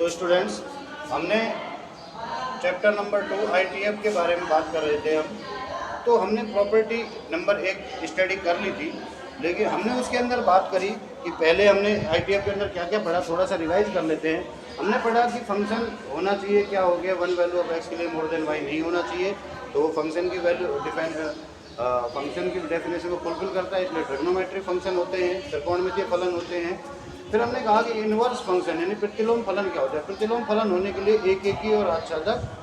तो स्टूडेंट्स, हमने chapter number 2 ITF के बारे में बात कर रहे थे हम। तो हमने प्रॉपर्टी नंबर 1 स्टडी कर ली थी, लेकिन हमने उसके अंदर बात करी कि पहले हमने आईटीएफ के अंदर क्या क्या पढ़ा, थोड़ा सा रिवाइज कर लेते हैं। हमने पढ़ा कि फंक्शन होना चाहिए, क्या हो गया, वन वैल्यू ऑफ एक्स के लिए मोर देन वाई नहीं होना चाहिए, तो वो फंक्शन की वैल्यू फंक्शन की डेफिनेशन को फुलफिल करता है, इसलिए ट्रिग्नोमेट्रिक फंक्शन होते हैं, त्रिकोणमितीय फलन होते हैं। फिर हमने कहा कि इनवर्स फंक्शन यानी प्रतिलोम फलन क्या होता है। प्रतिलोम फलन होने के लिए एक एकी और आच्छादक,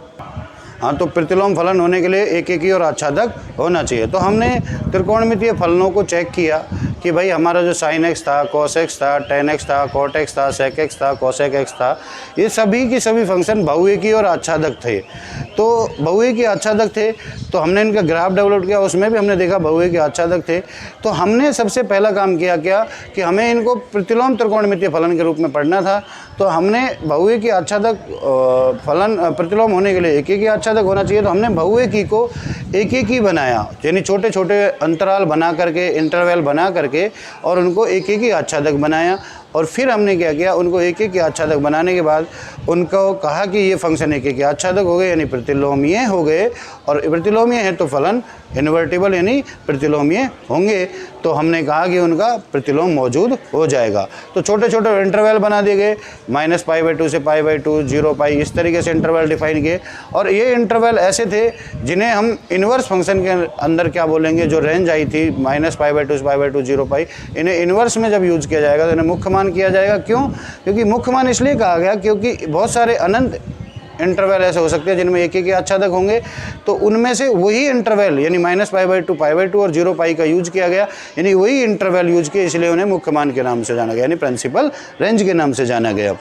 हाँ, तो प्रतिलोम फलन होने के लिए एक एकी और आच्छादक होना चाहिए। तो हमने त्रिकोणमितीय फलनों को चेक किया कि भाई हमारा जो साइन एक्स था, कॉस एक्स था, टेन एक्स था, कॉट एक्स था, सेक एक्स था, कोसेक एक्स था, ये सभी की सभी फंक्शन बहुएकी और आच्छादक थे। तो बहुएकी आच्छादक थे, तो हमने इनका ग्राफ डेवलप किया, उसमें भी हमने देखा बहुएकी आच्छादक थे। तो हमने सबसे पहला काम किया क्या कि हमें इनको प्रतिलोम त्रिकोणमितीय फलन के रूप में पढ़ना था। तो हमने बहुएकी आच्छादक फलन प्रतिलोम होने के लिए एक एकी आच्छादक होना चाहिए, तो हमने बहुएकी को एक एकी बनाया, यानी छोटे छोटे अंतराल बना करके, इंटरवल बना करके, और उनको एक एकी आच्छादक बनाया। और फिर हमने क्या किया, उनको एक एकी आच्छादक बनाने के बाद उनको कहा कि ये फंक्शन एक एकी आच्छादक हो गए, यानी प्रतिलोमीय हो गए। और प्रतिलोमीय है तो फलन इन्वर्टिबल यानी प्रतिलोमीय होंगे। तो हमने कहा कि उनका प्रतिलोम मौजूद हो जाएगा। तो छोटे छोटे इंटरवल बना दिए गए, -π/2 से π/2, 0 π, इस तरीके से इंटरवल डिफाइन किए। और ये इंटरवल ऐसे थे जिन्हें हम इन्वर्स फंक्शन के अंदर क्या बोलेंगे, जो रेंज आई थी -π/2 से π/2, 0 π, इन्हें इन्वर्स में जब यूज़ किया जाएगा तो इन्हें मुख्य मान किया जाएगा। क्यों? क्योंकि मुख्य मान इसलिए कहा गया क्योंकि बहुत सारे अनंत इंटरवल ऐसे हो सकते हैं जिनमें एक एकी आच्छादक होंगे, तो उनमें से वही इंटरवल यानी -π/2, π/2 और 0 π का यूज किया गया, यानी वही इंटरवल यूज किया, इसलिए उन्हें मुख्य मान के नाम से जाना गया, यानी प्रिंसिपल रेंज के नाम से जाना गया।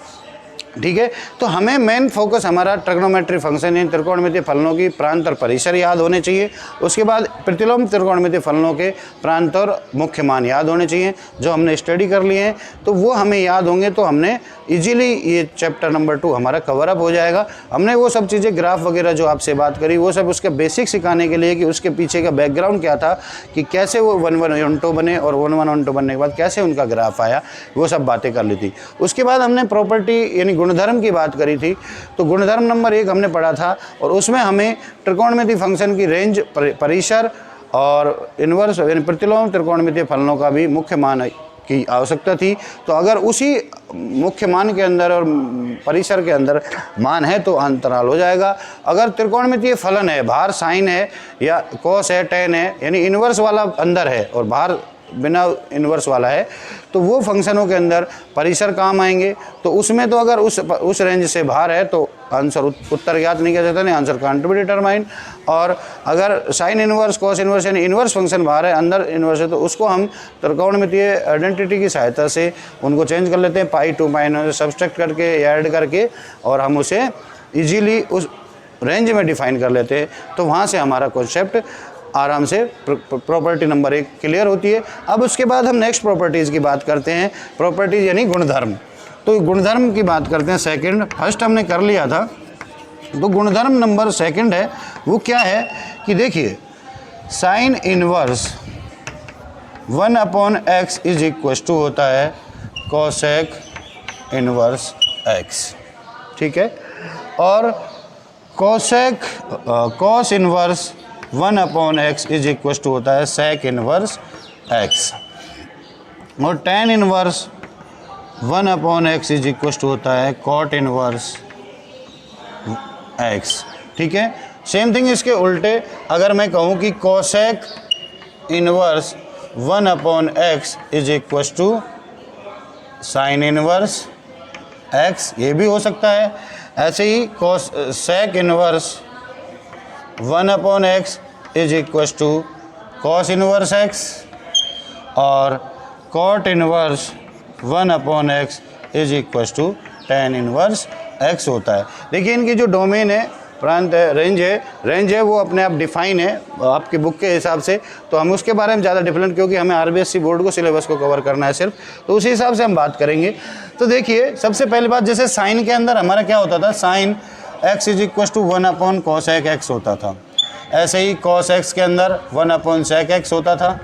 ठीक है, तो हमें मेन फोकस हमारा ट्रिग्नोमेट्री फंक्शन यानी त्रिकोणमितीय फलनों की प्रांत और परिसर याद होने चाहिए। उसके बाद प्रतिलोम त्रिकोणमितीय फलनों के प्रांत और मुख्य मान याद होने चाहिए, जो हमने स्टडी कर लिए हैं। तो वो हमें याद होंगे तो हमने इजीली ये चैप्टर नंबर 2 हमारा कवर अप हो जाएगा। हमने वो सब चीज़ें ग्राफ वगैरह जो आपसे बात करी, वो सब उसके बेसिक सिखाने के लिए कि उसके पीछे का बैकग्राउंड क्या था, कि कैसे वो 1-1-1-2 बने और 1-1-1-2 बनने के बाद कैसे उनका ग्राफ आया, वो सब बातें कर ली थी। उसके बाद हमने प्रॉपर्टी यानी गुणधर्म की बात करी थी। तो गुणधर्म नंबर 1 हमने पढ़ा था, और उसमें हमें त्रिकोणमितीय फंक्शन की रेंज, परिसर और इन्वर्स यानी प्रतिलोम त्रिकोणमितीय फलनों का भी मुख्य मान की आवश्यकता थी। तो अगर उसी मुख्य मान के अंदर और परिसर के अंदर मान है तो अंतराल हो जाएगा। अगर त्रिकोणमितीय फलन है, बाहर साइन है या कॉस है, टेन है, यानी इन्वर्स वाला अंदर है और बाहर बिना इन्वर्स वाला है, तो वो फंक्शनों के अंदर परिसर काम आएंगे। तो उसमें तो अगर उस रेंज से बाहर है तो आंसर उत्तर ज्ञात नहीं किया जाता, नहीं, आंसर कांट बी डिटरमाइन। और अगर साइन इन्वर्स, कॉस इन्वर्स यानी इन्वर्स फंक्शन बाहर है, अंदर इन्वर्स है, तो उसको हम त्रिकोणमितीय आइडेंटिटी की सहायता से उनको चेंज कर लेते हैं, π/2 - सब्सट्रैक्ट करके या ऐड करके, और हम उसे इजीली उस रेंज में डिफाइन कर लेते हैं। तो वहाँ से हमारा कॉन्सेप्ट आराम से प्रॉपर्टी नंबर 1 क्लियर होती है। अब उसके बाद हम नेक्स्ट प्रॉपर्टीज़ की बात करते हैं, प्रॉपर्टीज़ यानी गुणधर्म। तो गुणधर्म की बात करते हैं सेकंड, फर्स्ट हमने कर लिया था। तो गुणधर्म नंबर सेकंड है, वो क्या है कि देखिए, sine inverse 1/x is equal to होता है कोसेक इनवर्स x। ठीक है, और cos inverse 1/x is equal to होता है सेक इनवर्स x, और tan inverse 1/x is equal to होता है कॉट इनवर्स x। ठीक है, सेम थिंग इसके उल्टे अगर मैं कहूँ कि cosec inverse 1/x is equal to sine inverse x, ये भी हो सकता है। ऐसे ही sec inverse 1/x is equal to cos inverse x, और cot inverse 1/x is equal to tan inverse x होता है। देखिए, इनकी जो डोमेन है, प्रांत है, रेंज है, वो अपने आप डिफाइन है आपकी बुक के हिसाब से। तो हम उसके बारे में ज़्यादा डिफरेंट, क्योंकि हमें RBSC बोर्ड को सिलेबस को कवर करना है सिर्फ, तो उसी हिसाब से हम बात करेंगे। तो देखिए, सबसे पहली बात, जैसे साइन के अंदर हमारा क्या होता था, sine x is equal to 1/cosec x होता था। ऐसे ही cos x के अंदर 1/sec x होता था।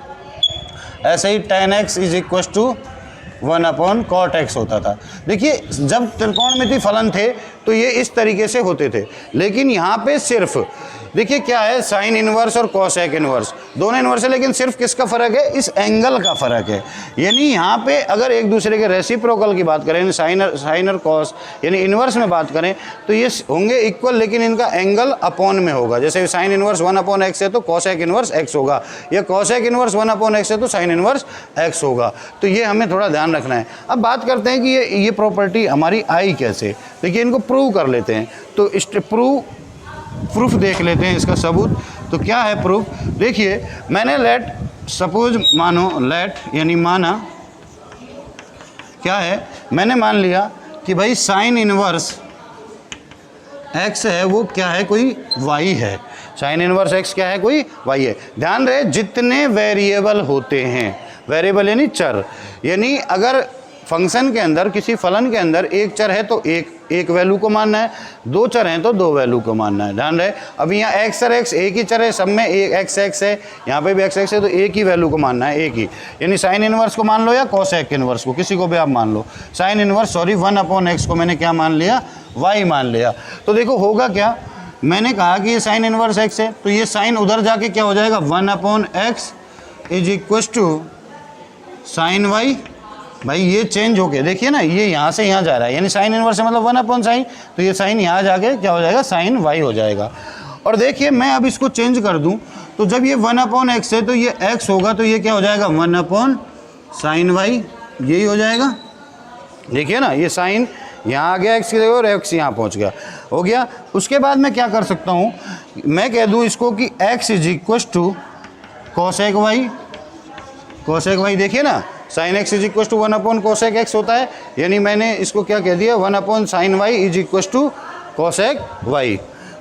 ऐसे ही tan x is equal to 1/cot x होता था। देखिए जब त्रिकोणमिति फलन थे तो ये इस तरीके से होते थे, लेकिन यहाँ पे सिर्फ देखिए क्या है, साइन इनवर्स और कॉसेक इनवर्स दोनों इनवर्स है, लेकिन सिर्फ किसका फ़र्क है, इस एंगल का फ़र्क है। यानी यहाँ पे अगर एक दूसरे के रेसिप्रोकल की बात करें, साइन और कॉस यानी इनवर्स में बात करें तो ये होंगे इक्वल, लेकिन इनका एंगल अपॉन में होगा। जैसे साइन इनवर्स 1/x है तो कॉसेक इनवर्स x होगा, या कॉसेक इनवर्स 1/x है तो साइन इनवर्स x होगा। तो ये हमें थोड़ा ध्यान रखना है। अब बात करते हैं कि ये प्रॉपर्टी हमारी आई कैसे। देखिए इनको प्रूव कर लेते हैं, तो प्रूफ देख लेते हैं इसका सबूत। तो क्या है प्रूफ, देखिए मैंने लेट सपोज यानी माना क्या है, मैंने मान लिया कि भाई साइन इनवर्स x है वो क्या है, कोई y है। साइन इनवर्स x क्या है, कोई y है। ध्यान रहे जितने वेरिएबल होते हैं, वेरिएबल यानी चर, यानी अगर फंक्शन के अंदर किसी फलन के अंदर एक चर है तो एक वैल्यू को मानना है, दो चर हैं तो दो वैल्यू को मानना है। ध्यान रहे अभी यहाँ x और x एक ही चर है, सब में एक x है, यहाँ पे भी x है, तो एक ही वैल्यू को मानना है, एक ही। यानी साइन इनवर्स को मान लो या कॉसेक इनवर्स को, किसी को भी आप मान लो। साइन इनवर्स 1/x को मैंने क्या मान लिया, y मान लिया। तो देखो होगा क्या, मैंने कहा कि ये साइन इनवर्स x है, तो ये साइन उधर जाके क्या हो जाएगा, 1/x is equal to sine y। भाई ये चेंज हो गया, देखिए ना, ये यहाँ से यहाँ जा रहा है, यानी साइन इनवर्स है मतलब 1/sin, तो ये साइन यहाँ जाके क्या हो जाएगा, साइन y हो जाएगा। और देखिए मैं अब इसको चेंज कर दूँ, तो जब ये 1/x है तो ये x होगा, तो ये क्या हो जाएगा 1/sin y, यही हो जाएगा। देखिए ना, ये साइन यहाँ आ गया x की जगह और x यहाँ पहुँच गया, हो गया। उसके बाद मैं क्या कर सकता हूँ, मैं कह दूँ इसको कि x is equal to cosec y। देखिए ना, sine x is equal to 1/cosec x होता है, यानी मैंने इसको क्या कह दिया, 1/sin y is equal to cosec y।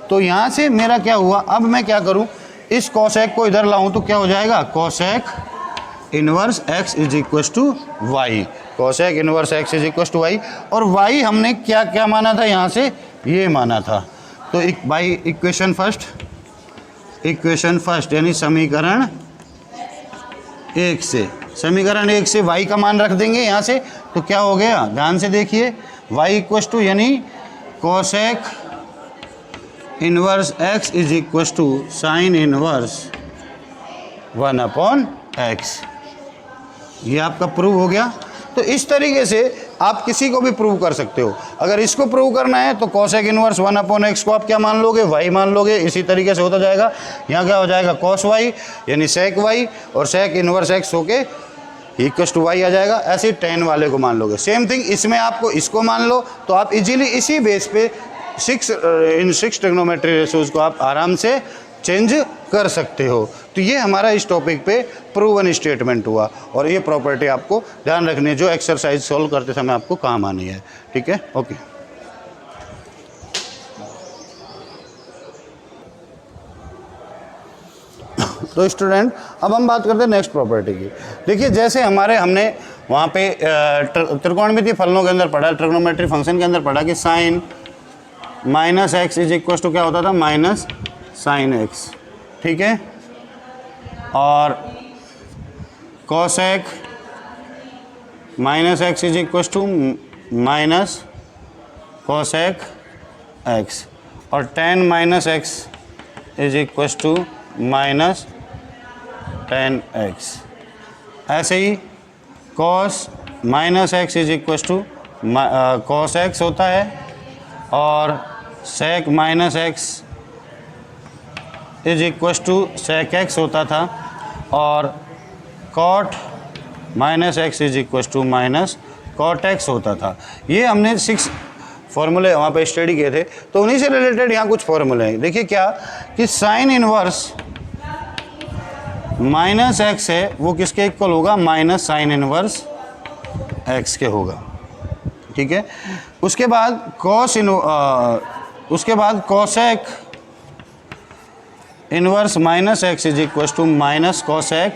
तो यहाँ से मेरा क्या हुआ, अब मैं क्या करूँ, इस cosec को इधर लाऊँ तो क्या हो जाएगा, cosec inverse x is equal to y, cosec inverse x is equal to y। और y हमने क्या क्या माना था, यहाँ से ये माना था। तो बाई इक्वेशन फर्स्ट यानी समीकरण 1 से, समीकरण 1 से y का मान रख देंगे यहाँ से, तो क्या हो गया, ध्यान से देखिए, y इक्वल टू यानी cosec inverse x is equal to sine inverse 1/x। ये आपका प्रूव हो गया। तो इस तरीके से आप किसी को भी प्रूव कर सकते हो। अगर इसको प्रूव करना है तो cosec इनवर्स 1/x को आप क्या मान लोगे, y मान लोगे। इसी तरीके से होता जाएगा। यहाँ क्या हो जाएगा, cos y यानी sec y, और sec इनवर्स x होके इक्वल टू y आ जाएगा। ऐसे tan वाले को मान लोगे। सेम थिंग इसमें आपको इसको मान लो, तो आप इजीली इसी बेस पे 6 ट्रिग्नोमेट्री रेशियोज को आप आराम से चेंज कर सकते हो। तो ये हमारा इस टॉपिक पे प्रूवन स्टेटमेंट हुआ, और ये प्रॉपर्टी आपको ध्यान रखनी है जो एक्सरसाइज सॉल्व करते समय आपको काम आनी है। ठीक है, ओके। तो स्टूडेंट, अब हम बात करते हैं नेक्स्ट प्रॉपर्टी की। देखिए जैसे हमने वहाँ पे त्रिकोणमितीय फलनों के अंदर पढ़ा, ट्रिग्नोमेट्री फंक्शन के अंदर पढ़ा कि sine minus x is equal to क्या होता था, माइनस साइन एक्स। ठीक है, और cosec minus x is equal to minus cosec x, और tan minus x is equal to minus tan x. ऐसे ही cos minus x is equal to cos x होता है, और sec minus x is equal to sec x होता था, और cot minus x is equal to minus cot x होता था। ये हमने 6 फॉर्मूले वहाँ पे स्टडी किए थे, तो उन्हीं से रिलेटेड यहाँ कुछ फॉर्मूले हैं। देखिए क्या कि साइन इनवर्स माइनस एक्स है वो किसके इक्वल होगा, माइनस साइन इनवर्स एक्स के होगा। ठीक है, उसके बाद cosec inverse minus x is equal to minus cosec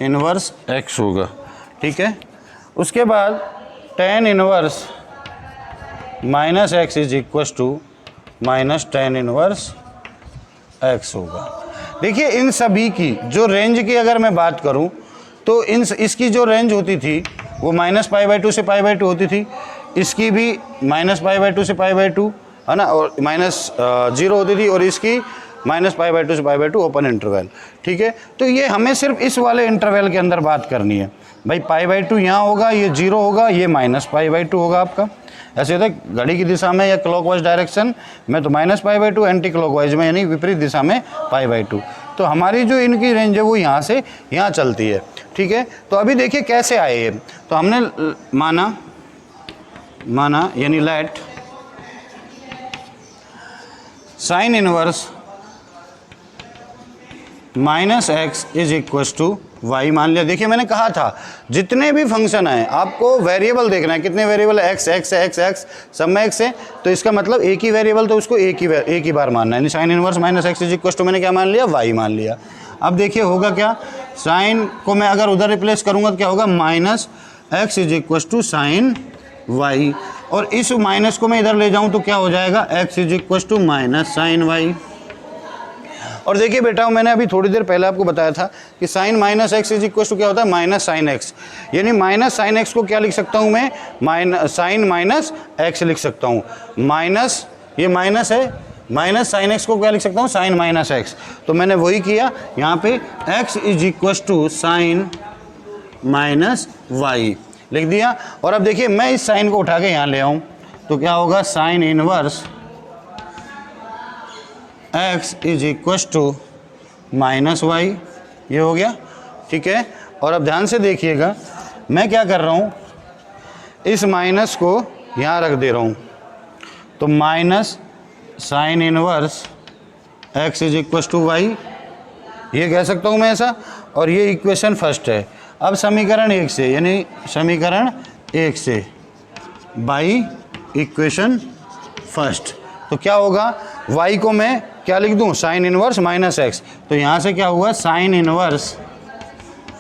inverse x होगा। ठीक है, उसके बाद tan inverse minus x is equal to minus tan inverse x होगा। देखिए इन सभी की जो रेंज की अगर मैं बात करूं तो इसकी जो रेंज होती थी वो -π/2 से π/2 होती थी, इसकी भी -π/2 से π/2 है ना, और -0 होती थी, और इसकी -π/2 से π/2 ओपन इंटरवल। ठीक है, तो ये हमें सिर्फ इस वाले इंटरवल के अंदर बात करनी है भाई। π/2 यहाँ होगा, ये 0 होगा, ये -π/2 होगा आपका। ऐसे होता है घड़ी की दिशा में या क्लॉकवाइज डायरेक्शन में तो -π/2, एंटी क्लॉकवाइज में यानी विपरीत दिशा में π/2। तो हमारी जो इनकी रेंज है वो यहाँ से यहाँ चलती है। ठीक है, तो अभी देखिए कैसे आए ये। तो हमने माना यानी let sine inverse -x is equal to y मान लिया। देखिए मैंने कहा था जितने भी फंक्शन हैं आपको वेरिएबल देखना है, कितने वेरिएबल है, x x x x सब में x है, तो इसका मतलब एक ही वेरिएबल, तो उसको एक ही बार मानना है। Sine inverse -x is equal to मैंने क्या मान लिया, y मान लिया। अब देखिए होगा क्या, साइन को मैं अगर उधर रिप्लेस करूंगा तो क्या होगा, -x is equal to sine y, और इस माइनस को मैं इधर ले जाऊं तो क्या हो जाएगा, x is equal to minus sine y। और देखिए बेटा मैंने अभी थोड़ी देर पहले आपको बताया था कि sine -x is equal to क्या होता है, माइनस साइन x, यानी माइनस साइन x को क्या लिख सकता हूँ मैं, साइन -x लिख सकता हूँ। माइनस ये माइनस है, माइनस साइन x को क्या लिख सकता हूँ, साइन -x। तो मैंने वही किया यहाँ पे, x is equal to sine -y लिख दिया। और अब देखिए मैं इस साइन को उठा के यहाँ ले आऊँ तो क्या होगा, sine inverse x is equal to -y, ये हो गया। ठीक है, और अब ध्यान से देखिएगा मैं क्या कर रहा हूँ, इस माइनस को यहाँ रख दे रहा हूँ, तो minus sine inverse x is equal to y, ये कह सकता हूँ मैं ऐसा। और ये इक्वेशन फर्स्ट है। अब समीकरण 1 से, यानी समीकरण 1 से बाई इक्वेशन फर्स्ट, तो क्या होगा, y को मैं क्या लिख दूं, साइन इनवर्स -x, तो यहाँ से क्या हुआ, sine inverse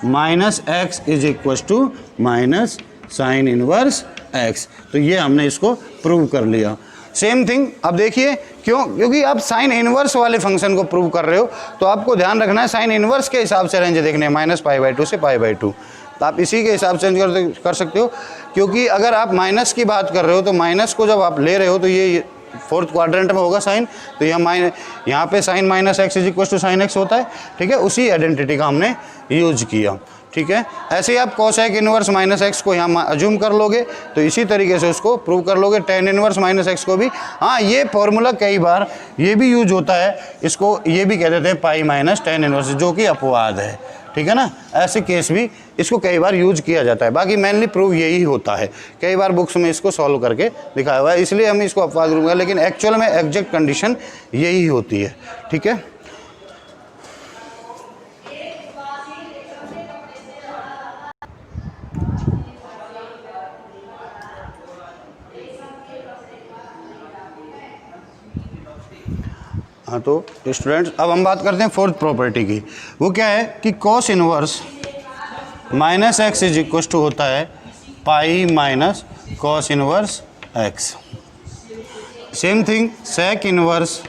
-x is equal to minus sine inverse x। तो ये हमने इसको प्रूव कर लिया। सेम थिंग अब देखिए क्यों, क्योंकि आप साइन इनवर्स वाले फंक्शन को प्रूव कर रहे हो तो आपको ध्यान रखना है साइन इनवर्स के हिसाब से रेंज देखने हैं, -π/2 से π/2, तो आप इसी के हिसाब से कर सकते हो। क्योंकि अगर आप माइनस की बात कर रहे हो तो माइनस को जब आप ले रहे हो तो ये फोर्थ क्वाड्रेंट में होगा साइन, तो यहाँ पे sine -x is equal to sine x होता है। ठीक है, उसी आइडेंटिटी का हमने यूज किया। ठीक है, ऐसे ही आप कोसेक इनवर्स -x को यहाँ अज्यूम कर लोगे तो इसी तरीके से उसको प्रूव कर लोगे। टेन इनवर्स -x को भी, हाँ ये फॉर्मूला कई बार ये भी यूज होता है, इसको ये भी कह देते हैं पाई माइनस टेन इनवर्स, जो कि अपवाद है। ठीक है ना, ऐसे केस भी इसको कई बार यूज किया जाता है। बाकी मेनली प्रूव यही होता है, कई बार बुक्स में इसको सॉल्व करके दिखाया हुआ है, इसलिए हम इसको अपवाद लूँगा, लेकिन एक्चुअल में एग्जैक्ट कंडीशन यही होती है। ठीक है, हाँ तो स्टूडेंट्स अब हम बात करते हैं फोर्थ प्रॉपर्टी की। वो क्या है कि cos inverse -x is equal to होता है pi minus cos inverse x। Same thing sec inverse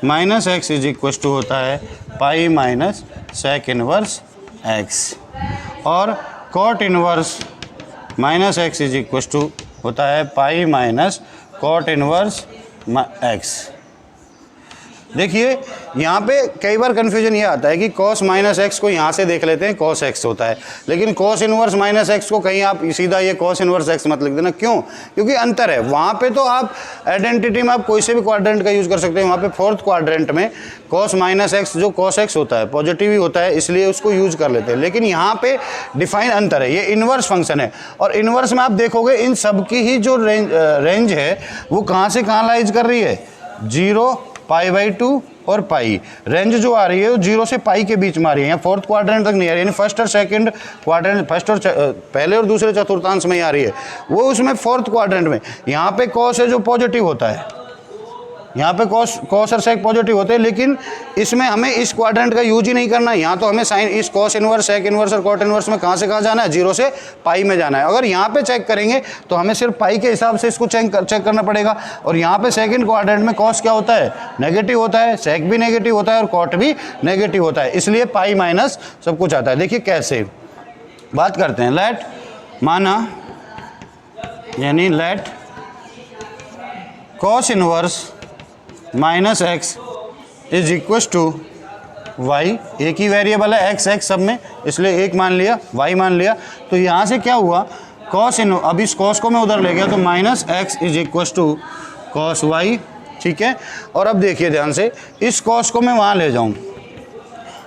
-x is equal to होता है pi minus sec inverse x। और cot inverse -x is equal to होता है pi minus cot inverse x। देखिए यहाँ पे कई बार कन्फ्यूजन ये आता है कि cos -x को यहाँ से देख लेते हैं cos x होता है, लेकिन cos इनवर्स -x को कहीं आप सीधा ये cos इनवर्स x मत लिख देना। क्यों? क्योंकि अंतर है। वहाँ पे तो आप आइडेंटिटी में आप कोई से भी क्वाड्रेंट का यूज़ कर सकते हैं, वहाँ पे फोर्थ क्वाड्रेंट में cos -x जो cos x होता है पॉजिटिव ही होता है, इसलिए उसको यूज कर लेते हैं। लेकिन यहाँ पे डिफाइन अंतर है, ये इनवर्स फंक्शन है, और इनवर्स में आप देखोगे इन सब की ही जो रेंज है वो कहाँ से कहाँ लाइज कर रही है, 0 π/2 और पाई। रेंज जो आ रही है वो 0 से पाई के बीच में आ रही है, यहाँ फोर्थ क्वाड्रेंट तक नहीं आ रही है, यानी फर्स्ट और सेकंड क्वाड्रेंट, फर्स्ट और पहले और दूसरे चतुर्थांश में ही आ रही है, वो उसमें फोर्थ क्वाड्रेंट में। यहाँ पे कॉस है जो पॉजिटिव होता है, यहाँ पे कॉस और सेक पॉजिटिव होते हैं, लेकिन इसमें हमें इस क्वाड्रेंट का यूज ही नहीं करना है। यहाँ तो हमें साइन इस कॉस इनवर्स, सेक इनवर्स और कॉट इनवर्स में कहाँ से कहाँ जाना है, 0 से पाई में जाना है। अगर यहाँ पे चेक करेंगे तो हमें सिर्फ पाई के हिसाब से इसको चेक करना पड़ेगा। और यहाँ पे सेकंड क्वाड्रेंट में कॉस क्या होता है, नेगेटिव होता है, सेक भी नेगेटिव होता है और कॉट भी नेगेटिव होता है, इसलिए पाई माइनस सब कुछ आता है। देखिए कैसे बात करते हैं, लेट माना यानी let cos inverse minus x is equal to y, एक ही वेरिएबल है एक्स एक्स सब में, इसलिए एक मान लिया, वाई मान लिया। तो यहाँ से क्या हुआ, कॉस इन, अब इस कॉस को मैं उधर ले गया तो minus x is equal to cos y, ठीक है। और अब देखिए ध्यान से, इस कॉस को मैं वहाँ ले जाऊँ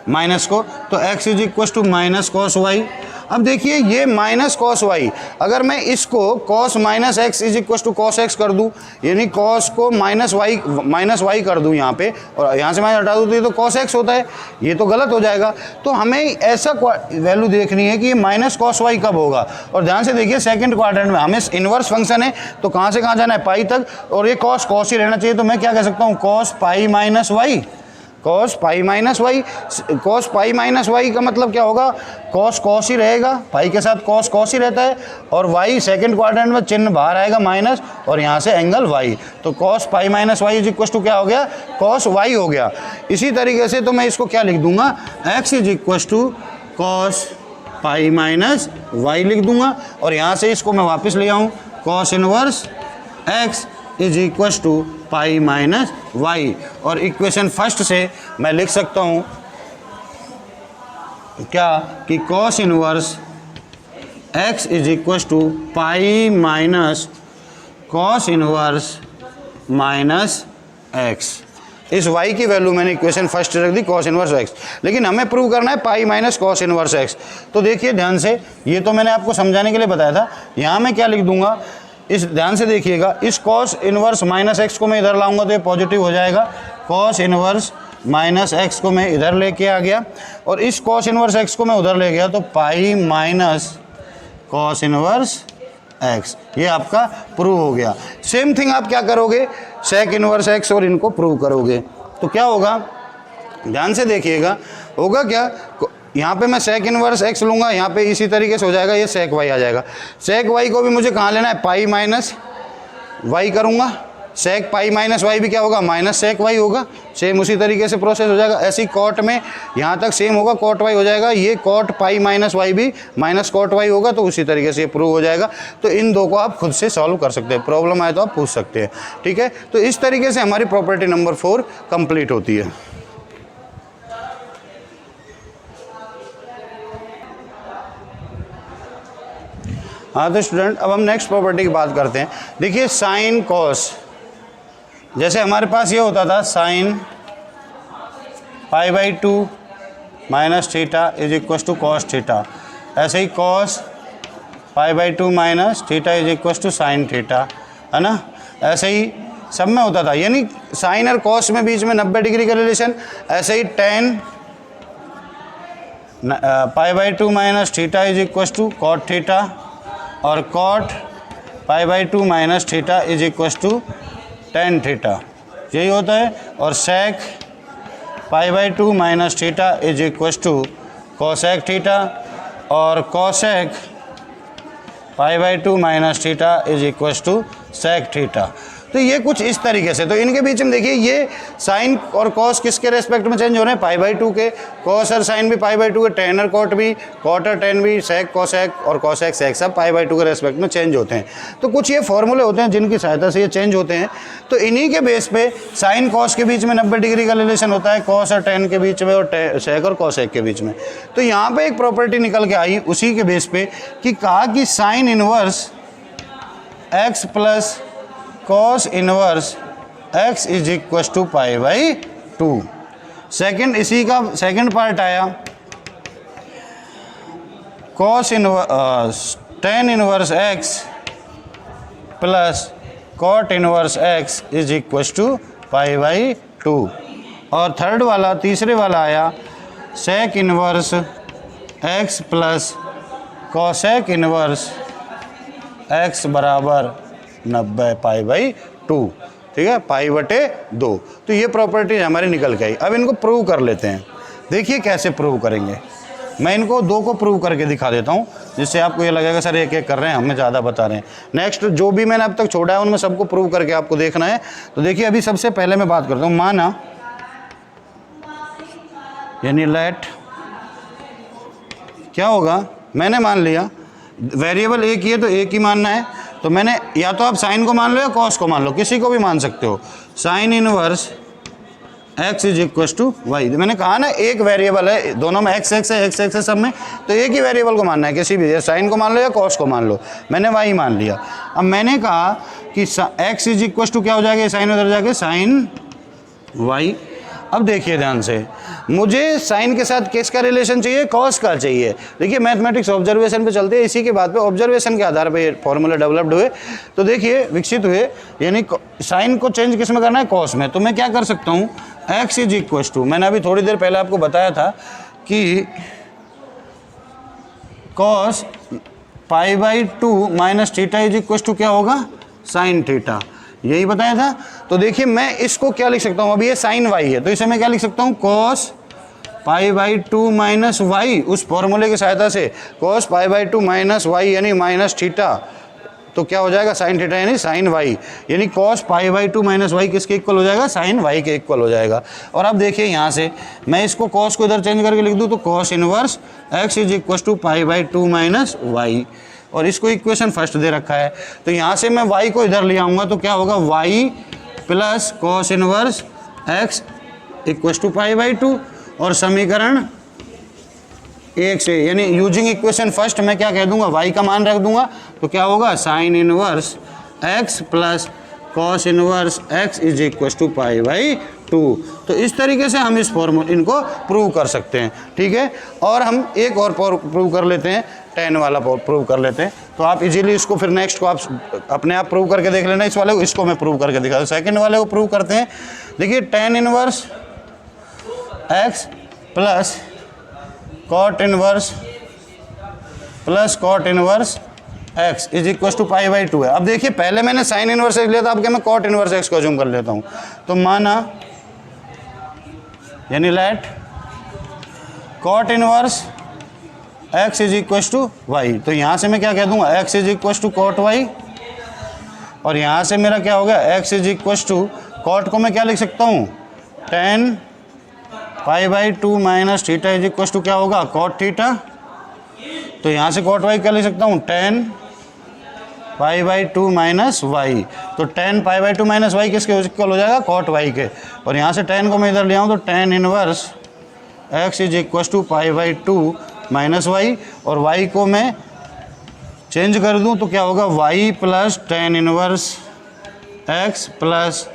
माइनस को, तो x is equal to minus cos y. अब देखिए ये माइनस कॉस वाई, अगर मैं इसको cos minus x is equal to cos x कर दूँ, यानी कॉस को माइनस वाई कर दूँ यहाँ पे, और यहाँ से मैं हटा दूँ तो कॉस एक्स होता है, ये तो गलत हो जाएगा। तो हमें ऐसा वैल्यू देखनी है कि ये माइनस कॉस वाई कब होगा। और ध्यान से देखिए सेकंड क्वाड्रेंट में हमें इनवर्स फंक्शन है, तो कहाँ से कहाँ जाना है, पाई तक, और ये कॉस ही रहना चाहिए। तो मैं क्या कह सकता हूँ, cos pi minus y, cos pi minus y. Cos pi minus y का मतलब क्या होगा, कॉस ही रहेगा, पाई के साथ कॉस ही रहता है, और वाई सेकंड क्वाड्रेंट में चिन्ह बाहर आएगा माइनस, और यहाँ से एंगल वाई, तो cos pi minus y is equal to क्या हो गया, कॉस वाई हो गया। इसी तरीके से तो मैं इसको क्या लिख दूंगा, x is equal to cos pi minus y लिख दूंगा, और यहाँ से इसको मैं वापस ले आऊँ, cos inverse x is equal to pi minus y. और इक्वेशन फर्स्ट से मैं लिख सकता हूँ क्या, कि cos inverse x is equal to pi minus cos inverse minus x. इस y की वैल्यू मैंने इक्वेशन फर्स्ट रख दी कॉस इनवर्स एक्स, लेकिन हमें प्रूव करना है pi minus cos inverse x. तो देखिए ध्यान से, ये तो मैंने आपको समझाने के लिए बताया था, यहाँ मैं क्या लिख दूंगा, इस ध्यान से देखिएगा, इस कॉस इनवर्स माइनस एक्स को मैं इधर लाऊंगा तो ये पॉजिटिव हो जाएगा, कॉस इनवर्स माइनस एक्स को मैं इधर लेके आ गया, और इस कॉस इनवर्स एक्स को मैं उधर ले गया, तो पाई माइनस कॉस इनवर्स एक्स, ये आपका प्रूव हो गया। सेम थिंग आप क्या करोगे, सेक इनवर्स एक्स और इनको प्रूव करोगे, तो क्या होगा, ध्यान से देखिएगा, होगा क्या, यहाँ पे मैं सेक इनवर्स एक्स लूँगा, यहाँ पे इसी तरीके से हो जाएगा, ये सेक वाई आ जाएगा। सेक वाई को भी मुझे कहाँ लेना है, पाई माइनस वाई करूँगा, सेक पाई माइनस वाई भी क्या होगा, माइनस सेक वाई होगा, सेम उसी तरीके से प्रोसेस हो जाएगा। ऐसे ही कॉट में यहाँ तक सेम होगा, कॉट वाई हो जाएगा, ये कॉट पाई माइनस वाई भी माइनस कॉट वाई होगा, तो उसी तरीके से ये प्रूव हो जाएगा। तो इन दो को आप खुद से सॉल्व कर सकते हैं, प्रॉब्लम आए तो आप पूछ सकते हैं, ठीक है। तो इस तरीके से हमारी प्रॉपर्टी नंबर 4 कंप्लीट होती है। हाँ तो स्टूडेंट, अब हम नेक्स्ट प्रॉपर्टी की बात करते हैं। देखिए साइन कॉस, जैसे हमारे पास ये होता था sine pi by 2 minus theta is equal to cos theta, ऐसे ही cos pi by 2 minus theta is equal to sine theta, है ना। ऐसे ही सब में होता था, यानी साइन और कॉस में बीच में 90 डिग्री का रिलेशन। ऐसे ही tan pi by 2 minus theta is equal to cot theta, और cot pi by 2 minus theta is equal to tan theta, यही होता है। और sec pi by 2 minus theta is equal to cosec theta, और cosec pi by 2 minus theta is equal to sec theta. तो ये कुछ इस तरीके से, तो इनके बीच में देखिए ये साइन और कॉस किसके रेस्पेक्ट में चेंज हो रहे हैं, पाई बाई 2 के, कॉस और साइन भी पाई बाई 2 के, टेन और कॉट भी, कॉट और टेन भी, सेक कोसेक और कोसेक सेक सब पाई बाई 2 के रेस्पेक्ट में चेंज होते हैं। तो कुछ ये फॉर्मूले होते हैं जिनकी सहायता से ये चेंज होते हैं। तो इन्हीं के बेस पे साइन कॉस के बीच में 90 डिग्री का रिलेशन होता है, कॉस और टेन के बीच में, और सेक और कोसेक के बीच में। तो यहाँ पर एक प्रॉपर्टी निकल के आई उसी के बेस पे कि कहा कि sine inverse x plus cos inverse x is equal to pi by 2। Second, इसी का सेकेंड पार्ट आया cos inverse tan inverse x plus cot inverse x is equal to pi by 2। और थर्ड वाला, तीसरे वाला आया sec inverse x plus cosec inverse x बराबर 90 पाई by 2, ठीक है, पाई बटे 2। तो ये प्रॉपर्टीज हमारी निकल के आई। अब इनको प्रूव कर लेते हैं। देखिए कैसे प्रूव करेंगे, मैं इनको दो को प्रूव करके दिखा देता हूँ, जिससे आपको ये लगेगा सर एक एक कर रहे हैं, हमें ज़्यादा बता रहे हैं। नेक्स्ट जो भी मैंने अब तक छोड़ा है उनमें सबको प्रूव करके आपको देखना है। तो देखिए अभी सबसे पहले मैं बात करता हूँ, माना यानी लेट क्या होगा, मैंने मान लिया वेरिएबल एक ही है तो एक ही मानना है। तो मैंने या तो आप साइन को मान लो या कॉस को मान लो, किसी को भी मान सकते हो। Sine inverse x is equal to y. मैंने कहा ना एक वेरिएबल है, दोनों में x x है सब में, तो एक ही वेरिएबल को मानना है, किसी भी, साइन को मान लो या कॉस को मान लो। मैंने y मान लिया। अब मैंने कहा कि x इज इक्वल टू क्या हो जाएगा, साइन उधर जाके साइन y। अब देखिए ध्यान से, मुझे साइन के साथ किसका रिलेशन चाहिए, कॉस का चाहिए। देखिए मैथमेटिक्स ऑब्जर्वेशन पे चलते हैं, इसी के बाद पे ऑब्जर्वेशन के आधार पे फॉर्मूला डेवलप्ड हुए, तो देखिए विकसित हुए। यानी साइन को चेंज किस में करना है, कॉस में। तो मैं क्या कर सकता हूँ, x इज इक्वल टू, मैंने अभी थोड़ी देर पहले आपको बताया था कि cos π/2 minus theta is equal to क्या होगा, साइन थीटा, यही बताया था। तो देखिए मैं इसको क्या लिख सकता हूँ, अभी ये साइन y है तो इसे मैं क्या लिख सकता हूँ, कॉस π/2 माइनस वाई, उस फॉर्मूले की सहायता से कॉस π/2 माइनस वाई यानी माइनस थीटा, तो क्या हो जाएगा साइन थीटा यानी साइन y, यानी कॉस π/2 माइनस वाई किसके इक्वल हो जाएगा, साइन y के इक्वल हो जाएगा। और अब देखिए यहाँ से मैं इसको कॉस को इधर चेंज करके लिख दूँ तो cos inverse x is equal to π/2 minus y, और इसको इक्वेशन फर्स्ट दे रखा है। तो यहाँ से मैं y को इधर ले आऊँगा तो क्या होगा, y plus cos inverse x equal to π/2, और समीकरण 1 से यानी यूजिंग इक्वेशन फर्स्ट मैं क्या कह दूंगा, y का मान रख दूंगा तो क्या होगा, sine inverse x plus cos inverse x is equal to π/2। तो इस तरीके से हम इस फॉर्मूले इनको प्रूव कर सकते हैं, ठीक है। और हम एक और प्रूव कर लेते हैं, tan वाला प्रूव कर लेते हैं। तो आप इजीली इसको फिर नेक्स्ट को आप अपने आप प्रूव करके देख लेना, इस वाले को, इसको मैं प्रूव करके दिखा दूँ। सेकंड वाले को प्रूव करते हैं। देखिए tan inverse x plus cot inverse plus cot inverse x is equal to π/2 है। अब देखिए पहले मैंने साइन इनवर्स x लिया था, अब क्या मैं कॉट इनवर्स x को अज्यूम कर लेता हूँ। तो माना यानी let cot inverse x is equal to y, तो यहाँ से मैं क्या कह दूंगा, x is equal to cot y, और यहाँ से मेरा क्या हो गया, x is equal to cot को मैं क्या लिख सकता हूँ, tan π/2 minus theta is equal to क्या होगा, कॉट थीटा। तो यहाँ से कॉट वाई क्या लिख सकता हूँ, tan π/2 माइनस वाई। तो tan π/2 माइनस वाई किसके इक्वल हो जाएगा, कॉट वाई के। और यहाँ से tan को मैं इधर ले आऊँ तो tan inverse x is equal to π/2 minus y, और y को मैं चेंज कर दूँ तो क्या होगा, y plus tan inverse x plus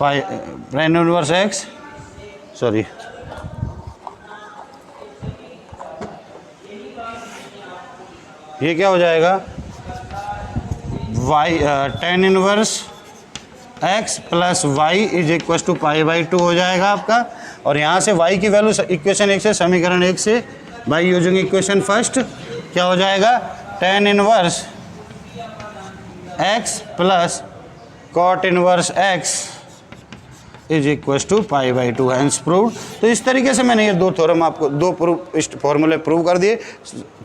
tan inverse x, sorry ये क्या हो जाएगा, y tan inverse x plus y is equal to π/2 हो जाएगा आपका। और यहाँ से y की वैल्यू इक्वेशन 1 से, समीकरण 1 से बाय यूजिंग इक्वेशन फर्स्ट क्या हो जाएगा, tan inverse x plus cot inverse x is equal to π/2 hence proved. तो इस तरीके से मैंने ये दो थ्योरम आपको, दो फॉर्मूले प्रूव कर दिए।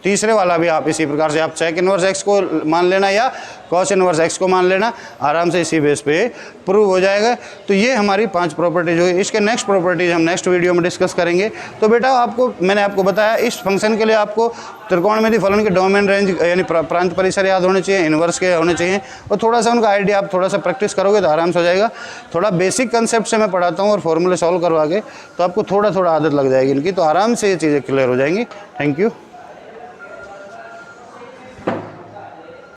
तीसरे वाला भी आप इसी प्रकार से आप सेक इनवर्स x को मान लेना या कॉस इनवर्स x को मान लेना, आराम से इसी बेस पे प्रूव हो जाएगा। तो ये हमारी 5 प्रॉपर्टीज हुई। इसके नेक्स्ट प्रॉपर्टीज हम नेक्स्ट वीडियो में डिस्कस करेंगे। तो बेटा आपको मैंने आपको बताया, इस फंक्शन के लिए आपको त्रिकोणमिति फलन के डोमेन रेंज यानी प्रांत परिसर याद होने चाहिए, इन्वर्स के होने चाहिए, और थोड़ा सा उनका आइडिया आप थोड़ा सा प्रैक्टिस करोगे तो आराम से हो जाएगा। थोड़ा बेसिक कंसेप्ट से मैं पढ़ाता हूँ और फॉर्मूले सॉल्व करवा के, तो आपको थोड़ा थोड़ा आदत लग जाएगी इनकी, तो आराम से ये चीज़ें क्लियर हो जाएंगी। Thank you.